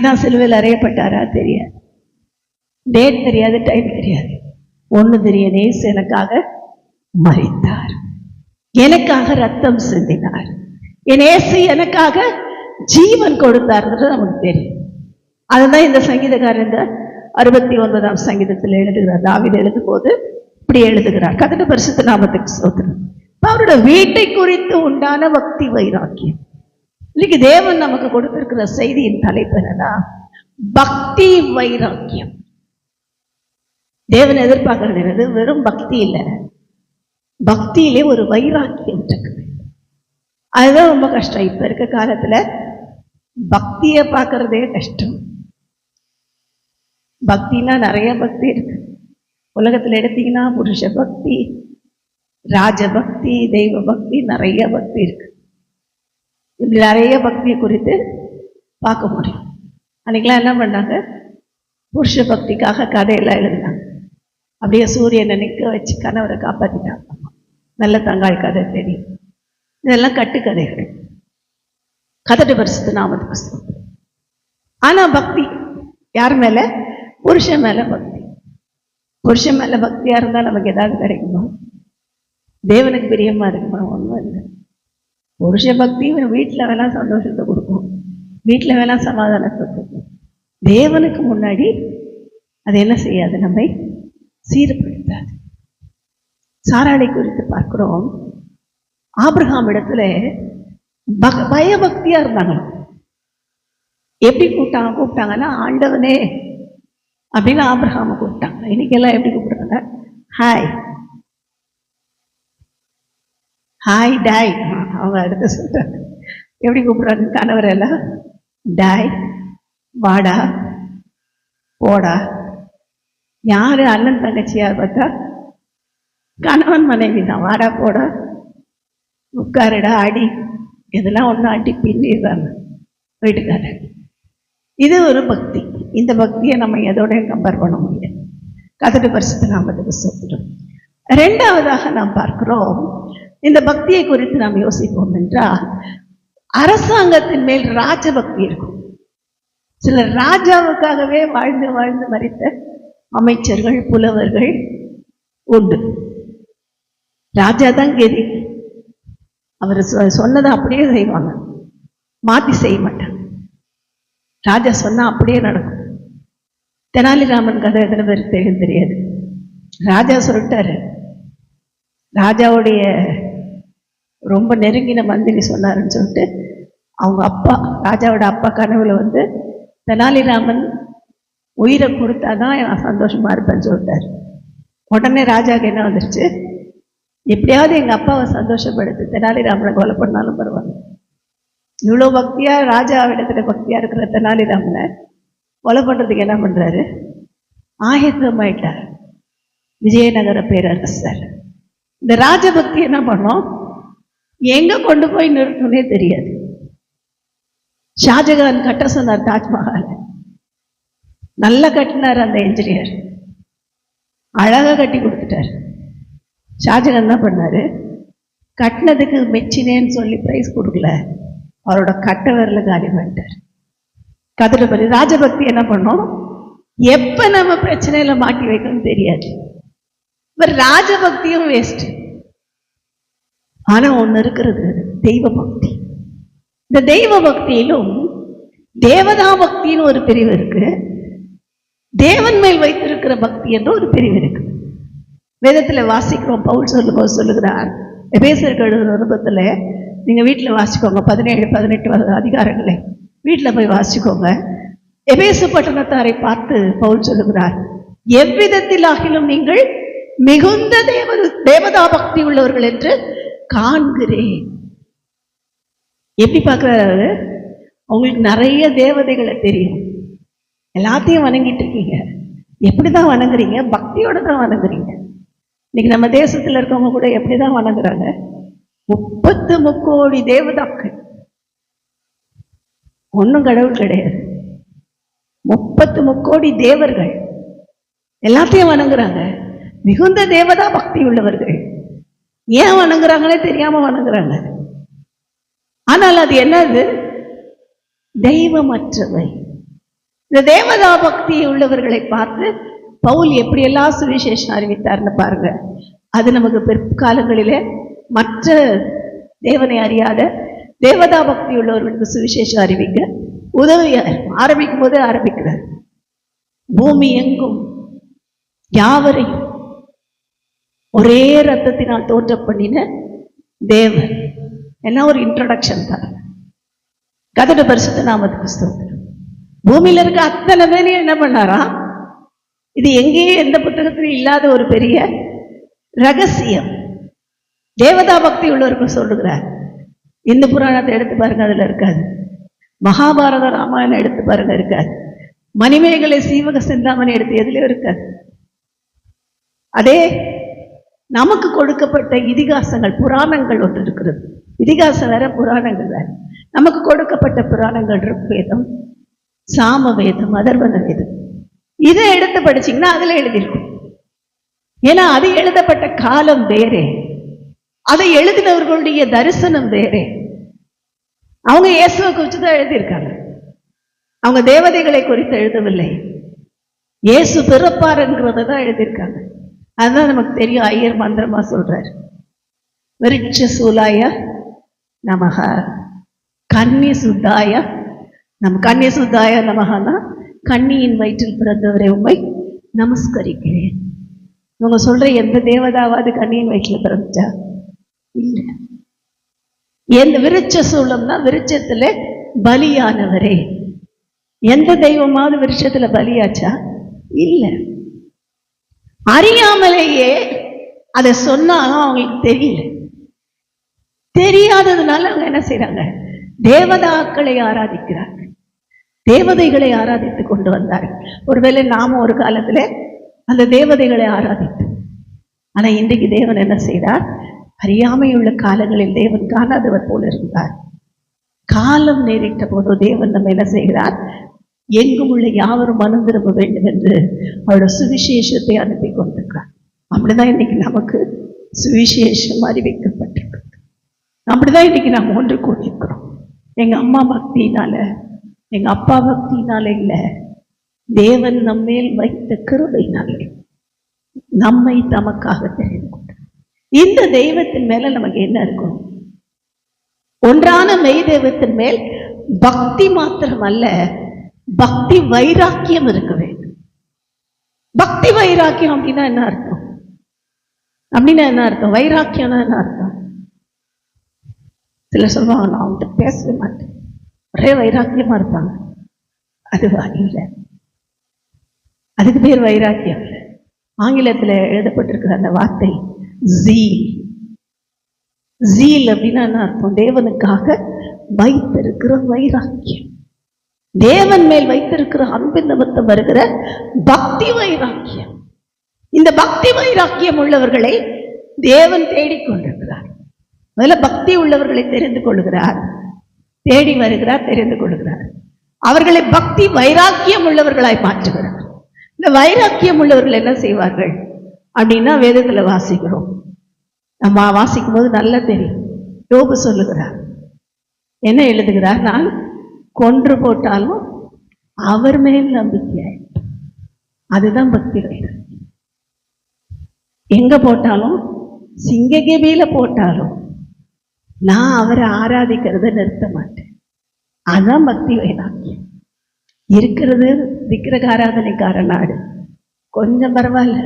அன்னைக்கு தான் சிலுவையில் அறையப்பட்டாரா தெரியாது, டேட் தெரியாது, டைம் தெரியாது. ஒண்ணு தெரியும், இயேசு எனக்காக மரித்தார், எனக்காக ரத்தம் சிந்தினார், என் இயேசு எனக்காக ஜீவன் கொடுத்தார்ன்றது நமக்கு தெரியும். அதுதான் இந்த சங்கீதக்காரர் இந்த 69ஆம் சங்கீதத்தில் எழுதுகிறார். தாவீது எழுதும் போது இப்படி எழுதுகிறார். கர்த்தருடைய பரிசுத்த நாமத்துக்கு ஸ்தோத்திரம். அவருடைய வீட்டை குறித்து உண்டான பக்தி வைராக்கியம். இன்னைக்கு தேவன் நமக்கு கொடுத்திருக்கிற செய்தியின் தலைப்பு என்னன்னா, பக்தி வைராக்கியம். தேவன் எதிர்பார்க்கிறது வெறும் பக்தி இல்லை, பக்தியிலே ஒரு வைராக்கியம் இருக்குது. அதுதான் ரொம்ப கஷ்டம். இப்ப இருக்க காலத்துல பக்தியை பார்க்கறதே கஷ்டம். பக்தினா நிறைய பக்தி இருக்கு. உலகத்துல எடுத்தீங்கன்னா புருஷ பக்தி, ராஜபக்தி, தெய்வ பக்தி, நிறைய பக்தி இருக்கு. இப்படி நிறைய பக்தியை குறித்து பார்க்க முடியும். அன்னைக்கெல்லாம் என்ன பண்ணாங்க, புருஷ பக்திக்காக கதையெல்லாம் எழுதினாங்க. அப்படியே சூரியனை நிற்க வச்சு கணவரை காப்பாற்றிட்டாங்க. நல்ல தங்காய் கதை தெரியும். இதெல்லாம் கட்டுக்கதைகள். கர்த்தருடைய பரிசுத்த நாமத்துக்கு ஸ்தோத்திரம். ஆனா பக்தி யார் மேல? புருஷன் மேல பக்தி. புருஷன் மேல பக்தியா இருந்தா நமக்கு ஏதாவது கிடைக்குமா? தேவனுக்கு பிரியமா இருக்குமா? ஒன்றும் இல்லை. புருஷ பக்தி வீட்டில் வேணா சந்தோஷத்தை கொடுக்கும், வீட்டில் வேணா சமாதானத்தை கொடுக்கும். தேவனுக்கு முன்னாடி அது என்ன செய்யாது, நம்மை சீர்படுத்தாது. சாராளை குறித்து பார்க்கிறோம். ஆபிரகாம் இடத்துல பயபக்தியா இருந்தாங்க. எப்படி கூப்பிட்டாங்கன்னா, ஆண்டவனே அப்படின்னு ஆபிரகாம கூப்பிட்டாங்க. இன்னைக்கெல்லாம் எப்படி கூப்பிடுறாங்க? ஹாய் ஹாய் டாய். அவங்க அடுத்த சொல்றாங்க. எப்படி கூப்பிடுறாங்க? கணவர் எல்லாம் டாய், வாடா, போடா. யாரு அண்ணன் தங்கச்சியா பார்த்தா கணவன் மனைவி தான். வாடா, போடா, உட்காருடா, அடி, இதெல்லாம் ஒன்றும் அடி பின்னிடுறாங்க வீட்டுக்காரர். இது ஒரு பக்தி. இந்த பக்தியை நம்ம எதோடையும் கம்பேர் பண்ண முடியாது. கர்த்தருடைய பரிசுத்த நாமத்துக்கு ஸ்தோத்திரம். இரண்டாவதாக நாம் பார்க்கிறோம், இந்த பக்தியை குறித்து நாம் யோசிப்போம் என்றால், அரசாங்கத்தின் மேல் ராஜபக்தி இருக்கும். சிலர் ராஜாவுக்காகவே வாழ்ந்து வாழ்ந்து மரித்த அமைச்சர்கள், புலவர்கள் உண்டு. ராஜா தான் கெதி. அவர் சொன்னதை அப்படியே செய்வாங்க, மாத்தி செய்ய மாட்டாங்க. ராஜா சொன்னா அப்படியே நடக்கும். தெனாலிராமன் கதை எத்தனை பேருக்கு தெரியும்? தெரியாது. ராஜா சொல்லிட்டாரு. ராஜாவுடைய ரொம்ப நெருங்கின மந்திரி சொன்னாருன்னு சொல்லிட்டு அவங்க அப்பா, ராஜாவோட அப்பா கனவுல வந்து தெனாலிராமன் உயிரை கொடுத்தாதான் நான் சந்தோஷமா இருப்பேன்னு சொல்லிட்டாரு. உடனே ராஜாவுக்கு என்ன வந்துருச்சு, எப்படியாவது எங்க அப்பாவை சந்தோஷப்படுத்து, தெனாலிராமனை கொலை பண்ணாலும் பரவாயில்ல. இவ்வளோ பக்தியா, ராஜாவிடத்துல பக்தியா இருக்கிற தெனாலிராமனை கொலை பண்றதுக்கு என்ன பண்றாரு? ஆயத்தமாயிட்டார் விஜயநகர பேரரசர். இந்த ராஜபக்தி என்ன பண்ணோம், எங்க கொண்டு போய் நிறுத்தனே தெரியாது. ஷாஜகான் கட்ட சொன்னார் தாஜ்மஹால், நல்லா கட்டினார் அந்த என்ஜினியர், அழகா கட்டி கொடுத்துட்டார். ஷாஜகான் என்ன பண்ணாரு, கட்டினதுக்கு மெச்சினேன்னு சொல்லி பிரைஸ் கொடுக்கல, அவரோட கட்ட விரல காலி பண்ணிட்டார். கதிரபதி ராஜபக்தி என்ன பண்ணோம், எப்ப நம்ம பிரச்சனையில மாட்டி வைக்கணும்னு தெரியாது. இப்ப ராஜபக்தியும் வேஸ்ட். ஆனா ஒண்ணு இருக்கிறது, தெய்வ பக்தி. இந்த தெய்வ பக்தியிலும் தேவதா பக்தின்னு ஒரு பிரிவு இருக்கு, தேவன் மேல் வைத்திருக்கிற பக்தி என்ற ஒரு பிரிவு இருக்கு. வேதத்துல வாசிக்கிறோம். பவுல் சொல்லும்போது சொல்லுகிறார், எபேசியருக்கு எழுதின நிருபத்துல நீங்க வீட்டுல வாசிக்கோங்க, 17, 18 அதிகாரங்களை வீட்டுல போய் வாசிக்கோங்க. எபேசு பட்டணத்தாரை பார்த்து பவுல் சொல்லுகிறார், எவ்விதத்திலாகிலும் நீங்கள் மிகுந்த தேவதா பக்தி உள்ளவர்கள் என்று காண்கிறேன். எப்படி பார்க்கிறாரு? உங்களுக்கு நிறைய தேவதைகளை தெரியும், எல்லாத்தையும் வணங்கிட்டு இருக்கீங்க. எப்படிதான் வணங்குறீங்க? பக்தியோட தான் வணங்குறீங்க. இன்னைக்கு நம்ம தேசத்துல இருக்கவங்க கூட எப்படிதான் வணங்குறாங்க? 33 கோடி தேவதாக்கள், ஒன்னும் கடவுள் கிடையாது. 33 கோடி தேவர்கள் எல்லாத்தையும் வணங்குறாங்க. மிகுந்த தேவதா பக்தி உள்ளவர்கள். ஏன் வணங்குறாங்களே தெரியாம வணங்குறாங்க. ஆனால் அது என்னது? தெய்வமற்றவை. இந்த தேவதா பக்தி உள்ளவர்களை பார்த்து பவுல் எப்படியெல்லாம் சுவிசேஷம் அறிவித்தார்னு பாருங்க. அது நமக்கு பிற்காலங்களிலே மற்ற தேவனை அறியாத தேவதா பக்தி உள்ளவர்களுக்கு சுவிசேஷம் அறிவிக்க உதவியா ஆரம்பிக்கும் போதே ஆரம்பிக்கிறார். பூமி எங்கும் யாவரையும் ஒரே ரத்தத்தினால் தோற்ற பண்ணின தேவன் என்ன ஒரு இன்ட்ரோடக்ஷன் தான். கர்த்தருடைய பரிசுத்த நாமத்துக்கு ஸ்தோத்திரம். பூமியில இருக்க அத்தனை பேரையும் என்ன பண்ணாரா? இது எங்கேயே எந்த புத்தகத்திலும் இல்லாத ஒரு பெரிய ரகசியம். தேவதா பக்தி உள்ளவருக்கு சொல்லுகிறார். இந்து புராணத்தை எடுத்து பாருங்க, அதுல இருக்காது. மகாபாரத ராமாயணம் எடுத்து பாருங்க, இருக்காது. மணிமேகலை சீவக சிந்தாமணி எடுத்து எதுலயும் இருக்காது. அதே நமக்கு கொடுக்கப்பட்ட இதிகாசங்கள் புராணங்கள் ஒன்று இருக்கிறது. இதிகாசம் வேற, புராணங்கள் வேற. நமக்கு கொடுக்கப்பட்ட புராணங்கள் ருக்வேதம், சாம வேதம், அதர்வன வேதம். இதை எடுத்து படிச்சீங்கன்னா அதுல எழுதியிருக்கும். ஏன்னா அது எழுதப்பட்ட காலம் வேறே, அதை எழுதினவர்களுடைய தரிசனம் வேறே. அவங்க இயேசுவை குறிச்சுதான் எழுதியிருக்காங்க, அவங்க தேவதைகளை குறித்து எழுதவில்லை. இயேசு பிறப்பாருங்கிறத தான் எழுதியிருக்காங்க. அதுதான் நமக்கு தெரியும். ஐயர் மந்திரமா சொல்றாரு, விருட்ச சூலாய நமக, கன்னி சுத்தாய நம்ம கன்னி சுத்தாய நமகனா கன்னியின் வயிற்றில் பிறந்தவரை உண்மை நமஸ்கரிக்கிறேன். இவங்க சொல்ற எந்த தேவதாவாது கன்னியின் வயிற்றில் பிறந்துச்சா? இல்லை. எந்த விருட்ச சூலம்னா விருட்சத்துல பலியானவரே. எந்த தெய்வமாவது விருட்சத்துல பலியாச்சா? இல்லை. அறியாமலேயே அதை சொன்னாலும் அவங்களுக்கு தெரியல. தெரியாததுனால அவங்க என்ன செய்யறாங்க? தேவதாக்களை ஆராதிக்கிறாங்க, தேவதைகளை ஆராதித்து கொண்டு வந்தார்கள். ஒருவேளை நாம ஒரு காலத்துல அந்த தேவதைகளை ஆராதித்தோம். ஆனா இன்றைக்கு தேவன் என்ன செய்தார்? அறியாமையுள்ள காலங்களில் தேவன் காணாதவர் போல இருந்தார். காலம் நேரிட்ட போது தேவன் நம்ம என்ன செய்கிறார்? எங்கும் உள்ள யாவரும் மனம் திரும்ப வேண்டும் என்று அவருடைய சுவிசேஷத்தை அனுப்பி கொண்டிருக்கிறார். அப்படிதான் இன்னைக்கு நமக்கு சுவிசேஷம் அறிவிக்கப்பட்டிருக்கு. அப்படிதான் இன்னைக்கு நாம் ஒன்று கூடியிருக்கிறோம். எங்க அம்மா பக்தியினால, எங்க அப்பா பக்தியினால இல்ல, தேவன் நம்மேல் வைத்த கிருபையினாலே நம்மை தமக்காக தெரிந்து கொண்டார். இந்த தெய்வத்தின் மேல நமக்கு என்ன இருக்கும்? ஒன்றான மெய் தெய்வத்தின் மேல் பக்தி மாத்திரம் அல்ல, பக்தி வைராக்கியம் இருக்க வேண்டும். பக்தி வைராக்கியம் அப்படின்னா என்ன அர்த்தம்? அப்படின்னா என்ன அர்த்தம்? வைராக்கியம்னா என்ன அர்த்தம்? சில சொல்லுவாங்க, நான் அவன்கிட்ட பேசவே மாட்டேன், ஒரே வைராக்கியமா இருப்பாங்க. அதுவா? இல்லை, அதுக்கு பேர் வைராக்கியம் இல்லை. ஆங்கிலத்தில் எழுதப்பட்டிருக்கிற அந்த வார்த்தை ஜீல். ஜீல் அப்படின்னா என்ன அர்த்தம்? தேவனுக்காக வைத்திருக்கிற வைராக்கியம், தேவன் மேல் வைத்திருக்கிற அன்பின் நிமித்தம் வருகிற பக்தி வைராக்கியம். இந்த பக்தி வைராக்கியம் உள்ளவர்களை தேவன் தேடிக்கொண்டிருக்கிறார். முதல்ல பக்தி உள்ளவர்களை தெரிந்து கொள்கிறார், தேடி வருகிறார், தெரிந்து கொள்கிறார். அவர்களை பக்தி வைராக்கியம் உள்ளவர்களாய் மாற்றுகிறார். இந்த வைராக்கியம் உள்ளவர்கள் என்ன செய்வார்கள் அப்படின்னா, வேதத்துல வாசிக்கிறோம். நம்ம வாசிக்கும் போது நல்லா தெரியும். யோபு சொல்லுகிறார், என்ன எழுதுகிறார்? நான் கொன்று போட்டாலும் அவர் மேல் நம்பிக்கையாய். அதுதான் பக்தி வைராக்கியம். எங்க போட்டாலும், சிங்ககேபியில போட்டாலும் நான் அவரை ஆராதிக்கிறத நிறுத்த மாட்டேன். அதான் பக்தி வைராக்கியம். இருக்கிறது விக்கிரக ஆராதனைக்கார நாடு. கொஞ்சம் பரவாயில்ல,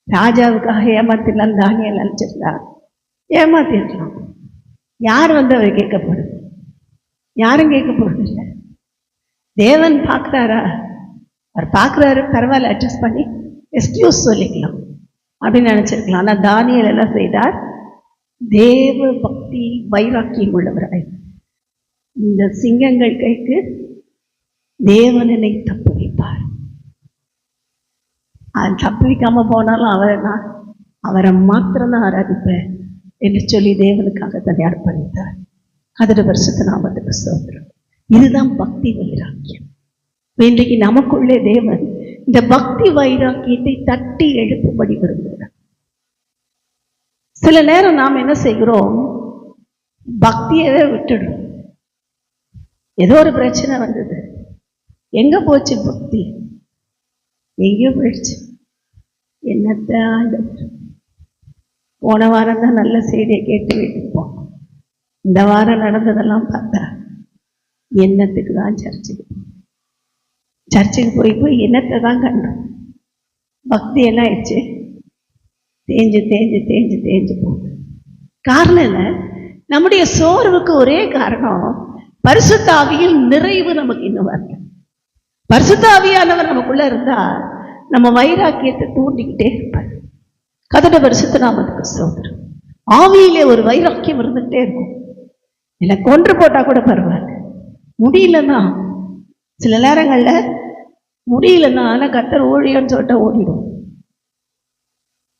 ராஜாவுக்காக ஏமாத்திடலாம் தானியல் நினைச்சிருந்தா ஏமாத்திருக்கலாம். யார் வந்து அவர் கேட்க போறது? யாரும் கேட்க போறது இல்லை. தேவன் பார்க்கிறாரா? அவர் பார்க்கிறாரு, பரவாயில்ல, அட்ஜஸ்ட் பண்ணி எக்ஸ்கியூஸ் சொல்லிக்கலாம் அப்படின்னு நினைச்சிருக்கலாம். ஆனா தானியல் என்ன செய்தார்? தேவ பக்தி வைராக்கியம் உள்ளவராய், இந்த சிங்கங்கள் கைக்கு தேவனை தப்பு வைப்பார். தப்பு வைக்காம போனாலும் அவரை மாத்திரம்தான் ஆராதிப்பேன் என்று சொல்லி தேவனுக்காக தன்னை அர்ப்பணித்தார். அதோட பரிசுத்த நாமத்துக்கு ஸ்தோத்திரம். இதுதான் பக்தி வைராக்கியம். இன்றைக்கு நமக்குள்ளே தேவன் இந்த பக்தி வைராக்கியத்தை தட்டி எழுப்பும்படி விரும்புகிறார். சில நேரம் நாம் என்ன செய்கிறோம்? பக்தியவே விட்டுடுறோம். ஏதோ ஒரு பிரச்சனை வந்தது, எங்க போச்சு பக்தி? எங்கேயோ போயிடுச்சு. என்னத்த ஆண்டவர், போன வாரம் தான் நல்ல செய்தியை கேட்டு வீட்டுப்போம். இந்த வாரம் நடந்ததெல்லாம் பார்த்தா என்னத்துக்கு தான் சர்ச்சுக்கு போய் போய் என்னத்தை தான் கண்டோம். பக்தி என்ன ஆயிடுச்சு? தேஞ்சு தேஞ்சு தேஞ்சு தேஞ்சு போகுது. காரணம் என்ன? நம்முடைய சோர்வுக்கு ஒரே காரணம், பரிசுத்த ஆவியில் நிறைவு நமக்கு இன்னும் வரல. பரிசுத்த ஆவியானவர் நமக்குள்ள இருந்தா நம்ம வைராக்கியத்தை தூண்டிக்கிட்டே இருப்பார். கதட பரிசுத்த நாமத்துக்கு ஸ்தோத்திரம். ஆவியிலே ஒரு வைராக்கியம் இருந்துகிட்டே இருக்கும். இல்லை கொன்று போட்டா கூட பரவாயில்ல, முடியலன்னா சில நேரங்கள்ல முடியலன்னா ஆனால் கர்த்தர் ஊழியன்னு சொல்லிட்டு ஓடிடும்.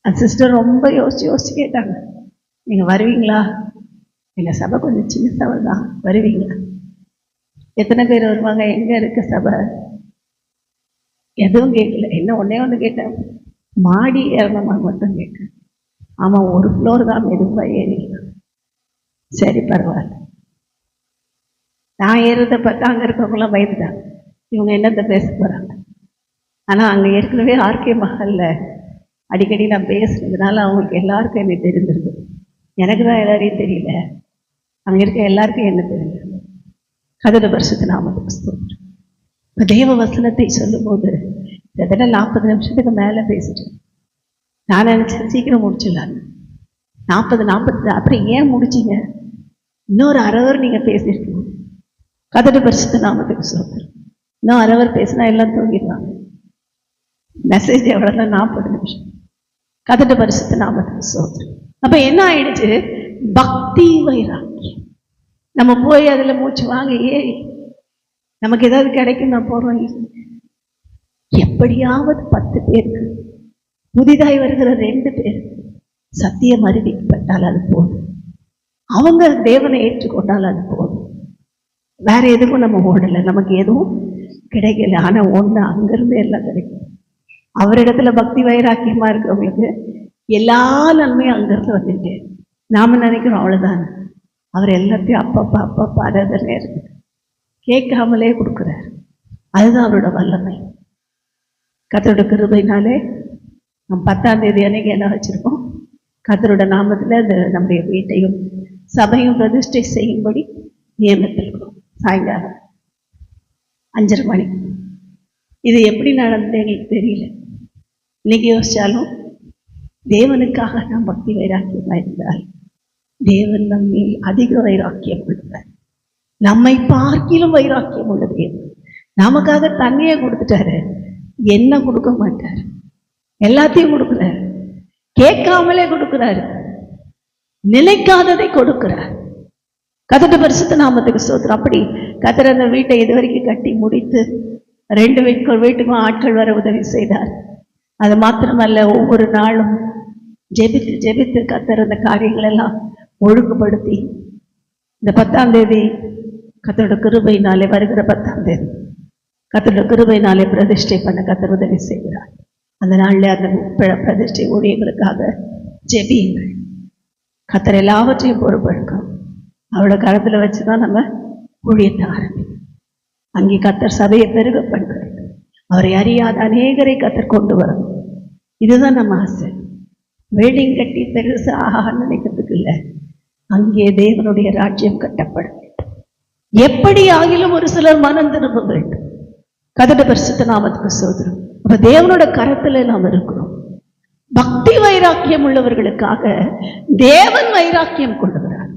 அந்த சிஸ்டர் ரொம்ப யோசிச்சு கேட்டாங்க, நீங்கள் வருவீங்களா? எங்கள் சபை கொஞ்சம் சின்ன சபை தான், வருவீங்களா? எத்தனை பேர் வருவாங்க? எங்கே இருக்க சபை? எதுவும் கேட்கல. என்ன ஒன்றே ஒன்று கேட்டேன், மாடி ஏறணுமா மட்டும் கேட்டேன். ஆமாம், ஒரு ஃப்ளோர் தான், மெதுவாக ஏறிக்கலாம். சரி பரவாயில்ல. நான் ஏறுறதை பார்த்தா அங்கே இருக்கவங்களாம் பயந்துட்டாங்க, இவங்க என்னத்தை பேச போகிறாங்க. ஆனால் அங்கே ஏற்கனவே ஆர்கே மஹாலில் அடிக்கடி நான் பேசுனதுனால அவங்களுக்கு எல்லாருக்கும் என்ன தெரிஞ்சிருக்கு. எனக்கு தான் எல்லாரையும் தெரியல, அங்கே இருக்க எல்லாருக்கும் என்ன தெரிஞ்சிருக்கு. கதட பரிசுத்த நாமத்துக்கு ஸ்தோத்திரம். இப்போ தேவ வசனத்தை சொல்லும்போது கிட்டத்தட்ட 40 நிமிஷத்துக்கு மேலே பேசிட்டேன். நான் நினச்சேன் சீக்கிரம் முடிச்சிடலான்னு. 40 அப்புறம் ஏன் முடிச்சிங்க? இன்னொரு 1/2 hour நீங்கள் பேசியிருக்கீங்க. கதட பரிசுத்த நாமத்துக்கு ஸ்தோத்திரம். இன்னும் 1/2 hour பேசினா எல்லாம் தூங்கிடுவாங்க. மெசேஜ் எவ்வளோதான்? 40 நிமிஷம். கதட பரிசுத்த நாமத்துக்கு ஸ்தோத்திரம். அப்போ என்ன ஆயிடுச்சு? பக்தி வைராக்கியம். நம்ம போய் அதில் மூச்சு வாங்க ஏறி நமக்கு ஏதாவது கிடைக்கும் நான் போகிறோம். எப்படியாவது 10 பேருக்கு, புதிதாய் வருகிற 2 பேருக்கு சத்தியம் அறிவிக்கப்பட்டால் அது போதும். அவங்க தேவனை ஏற்றுக்கொண்டால் அது போதும். வேற எதுவும் நம்ம ஓடலை, நமக்கு எதுவும் கிடைக்கல. ஆனால் ஒன்று, அங்கிருந்து எல்லாம் கிடைக்கும். அவரிடத்துல பக்தி வைராக்கியமா இருக்கிறவங்களுக்கு எல்லா நன்மையும் அங்கிருந்து வந்துட்டு நாம நினைக்கிறோம் அவ்வளவுதான். அவர் எல்லாத்தையும் அப்பப்ப அதே நேரத்துக்கு கேட்காமலே கொடுக்குறாரு. அதுதான் அவரோட வல்லமை. கர்த்தரோட கிருபையினாலே நம்ம 10ஆம் தேதி அன்னைக்கு என்ன வச்சிருக்கோம்? கர்த்தரோட நாமத்துல இந்த நம்முடைய வீட்டையும் சபையும் பிரதிஷ்டை செய்யும்படி நியமித்திருக்கிறோம். சாயங்காலம் 5:30 மணி. இது எப்படி நடந்தது எங்களுக்கு தெரியல. இன்னைக்கு யோசிச்சாலும் தேவனுக்காக நாம் பக்தி வைராக்கியமா இருந்தால் தேவன் நம்மை அதிக வைராக்கியம் உள்ளவர். நம்மை பார்க்கிலும் வைராக்கியம் உள்ள தேவன். நமக்காக தண்ணியை கொடுத்துட்டாரு, என்ன கொடுக்க மாட்டார், எல்லாத்தையும் கொடுக்குறாரு. கேட்காமலே கொடுக்குறாரு, நினைக்காததை கொடுக்கிறார். கதட்ட பரிசுத்த நாமத்துக்கு ஸ்தோத்திரம். அப்படி கர்த்தர் அந்த வீட்டை இதுவரைக்கும் கட்டி முடித்து 2 வீட்டுக்கும் ஆட்கள் வர உதவி செய்தார். அது மாத்திரமல்ல, ஒவ்வொரு நாளும் ஜெபித்து ஜெபித்து கர்த்தர் அந்த காரியங்கள் எல்லாம் ஒழுங்குபடுத்தி இந்த 10ஆம் தேதி கர்த்தரோட கிருபையினாலே, வருகிற 10ஆம் தேதி கர்த்தரோட கிருபையினாலே பிரதிஷ்டை பண்ண கர்த்தர் உதவி செய்கிறார். அந்த நாளில் அந்த பிரதிஷ்டை ஊழியர்களுக்காக ஜெபியுங்கள். கர்த்தர் எல்லாவற்றையும் பொறுப்பெடுக்கும். அவரோட கரத்தில் வச்சு தான் நம்ம ஊழியத்தை ஆரம்பிக்கும். அங்கே கர்த்தர் சபையை பெருக பண்ணுறார். அவரை அறியாத அநேகரை கர்த்தர் கொண்டு வரணும். இதுதான் நம்ம ஆசை. பில்டிங் கட்டி பெருசாக நினைக்கிறதுக்கு இல்லை, அங்கே தேவனுடைய ராஜ்யம் கட்டப்பட வேண்டும். எப்படி ஆகிலும் ஒரு சிலர் மனம் திரும்ப வேண்டும். கதட பரிசுத்த நாமத்துக்கு ஸ்தோத்திரம். அப்ப தேவனோட கரத்துல நாம் இருக்கிறோம். பக்தி வைராக்கியம் உள்ளவர்களுக்காக தேவன் வைராக்கியம் கொள்ளுகிறார்.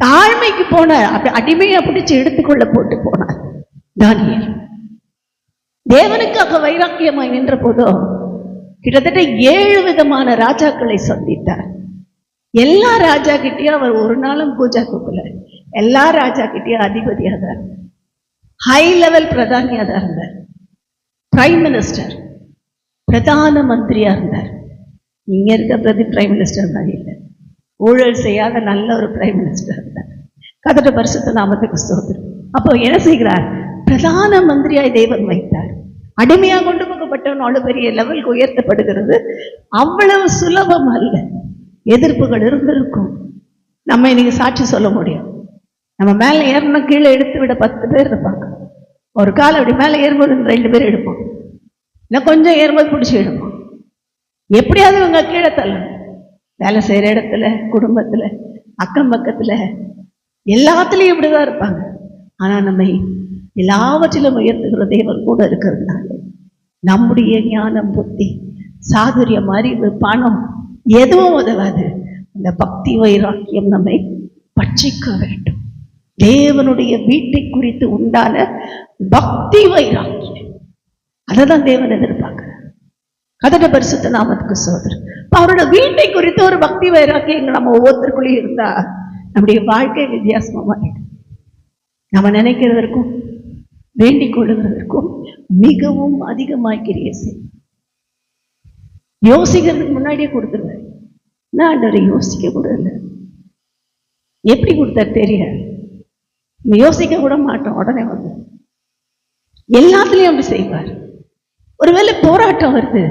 தாழ்மைக்கு போன அடிமையை பிடிச்சு எடுத்துக்கொள்ள போட்டு போனார் தானியேல். தேவனுக்காக வைராக்கியமாய் நின்ற போதோ கிட்டத்தட்ட 7 விதமான ராஜாக்களை சந்தித்தார். எல்லா ராஜா கிட்டையும் அவர் ஒரு நாளும் பூஜா கூப்பல. எல்லா ராஜா கிட்டையும் அதிபதியாக தான், ஹை லெவல் பிரதானியாக தான் இருந்தார். பிரைம் மினிஸ்டர், பிரதான மந்திரியா இருந்தார். இங்க இருக்க பிரைம் மினிஸ்டர் மாதிரி இல்லை, ஊழல் செய்யாத நல்ல ஒரு பிரைம் மினிஸ்டர் இருந்தார். கதட்ட பரிசுத்த நாமத்துக்கு ஸ்தோத்திரம். அப்போ என்ன செய்கிறார்? பிரதான மந்திரியாய் தேவன் வைத்தார். அடிமையா கொண்டு போகப்பட்டவன் அவ்வளவு பெரிய லெவலுக்கு உயர்த்தப்படுகிறது அவ்வளவு சுலபம் அல்ல. எதிர்ப்புகள் இருந்திருக்கும். நம்ம இன்னைக்கு சாட்சி சொல்ல முடியும். நம்ம மேல ஏறணும், கீழே எடுத்து விட 10 பேர் இருப்பாங்க. ஒரு கால் அப்படி மேலே ஏறும்போது 2 பேரும் எடுப்போம், இன்னும் கொஞ்சம் ஏறும்போது பிடிச்சி எடுப்போம். எப்படியாவது இவங்க கீழே தள்ளணும். வேலை செய்கிற இடத்துல, குடும்பத்தில், அக்கம் பக்கத்தில், எல்லாத்துலேயும் இப்படிதான் இருப்பாங்க. ஆனால் நம்மை எல்லாவற்றிலும் உயர்த்துகிற தேவன் கூட இருக்கிறதுனால நம்முடைய ஞானம், புத்தி, சாதுரியம், அறிவு, பணம் எதுவும் உதவாது. இந்த பக்தி வைராக்கியம் நம்மை பட்சிக்க வேண்டும். தேவனுடைய வீட்டை குறித்து உண்டான பக்தி வைராக்கியம், அதை தான் தேவன் எதிர்பார்க்கிறார். கர்த்தருடைய பரிசுத்த நாமத்துக்கு சோதரர். அவரோட வீட்டை குறித்து ஒரு பக்தி வைராக்கியம் நம்ம ஒவ்வொருத்தருக்குள்ளேயும் இருந்தா நம்முடைய வாழ்க்கை வித்தியாசமா இருக்கும். நம்ம நினைக்கிறதற்கும் வேண்டிக் கொள்ளுகிறதற்கும் மிகவும் அதிகமாய் கிரியை செய்யும். யோசிக்கிறதுக்கு முன்னாடியே கொடுத்துருவாரு. நான் ஆண்டவரை யோசிக்க கூட இல்லை. எப்படி கொடுத்தார் தெரியாது. நம்ம யோசிக்க கூட மாட்டோம். உடனே வந்து எல்லாத்துலயும் அப்படி செய்வார். ஒருவேளை போராட்டம் வருது,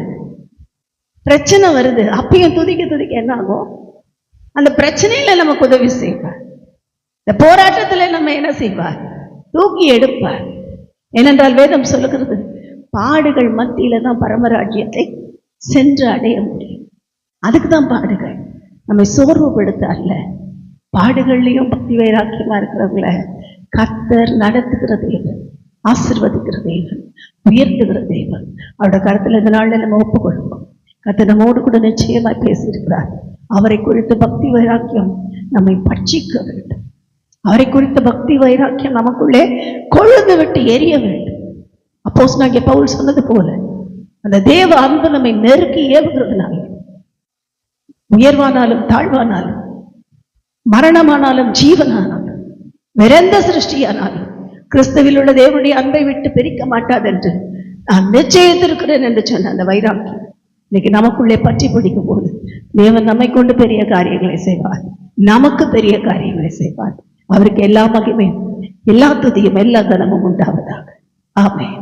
பிரச்சனை வருது, அப்பயும் துதிக்க துதிக்க என்ன ஆகும்? அந்த பிரச்சனையில நமக்கு உதவி செய்வார். இந்த போராட்டத்துல நம்ம என்ன செய்வார்? தூக்கி எடுப்பார். ஏனென்றால் வேதம் சொல்லுகிறது, பாடுகள் மத்தியில தான் பரமராஜ்யத்தை சென்று அடைய முடியும். அதுக்கு தான் பாடுகள். நம்மை சோர்வுபடுத்த அல்ல. பாடுகள்லையும் பக்தி வைராக்கியமா இருக்கிறவங்கள கர்த்தர் நடத்துகிற தேவன், ஆசீர்வதிக்கிற தேவன், உயர்த்துகிற தேவன். அவரோட கருத்துல இந்த நாள்ல நம்ம ஒப்புக்கொள்வோம். கர்த்தர் நம்மோடு கூட நிச்சயமாய் பேசியிருக்கிறார். அவரை குறித்த பக்தி வைராக்கியம் நம்மை பட்சிக்க வேண்டும். அவரை குறித்த பக்தி வைராக்கியம் நமக்குள்ளே கொழுந்து விட்டு எரிய வேண்டும். அப்போஸ்தலனாகிய பவுல் சொன்னது போல அந்த தேவ அன்பு நம்மை நெருக்கி ஏவுகிறதுனால உயர்வானாலும் தாழ்வானாலும், மரணமானாலும் ஜீவனானாலும், வேறெந்த சிருஷ்டியானாலும் கிறிஸ்துவில் உள்ள தேவனுடைய அன்பை விட்டு பிரிக்க மாட்டாது என்று நான் நிச்சயத்திருக்கிறேன் என்று சொன்ன அந்த வைராக்கியம் இன்னைக்கு நமக்குள்ளே பற்றி பிடிக்கும் போது தேவன் நம்மை கொண்டு பெரிய காரியங்களை செய்வார். நமக்கு பெரிய காரியங்களை செய்வார். அவருக்கு எல்லா மகிமையும், எல்லா துதியும், எல்லா கனமும் உண்டாவதாக. ஆமென்.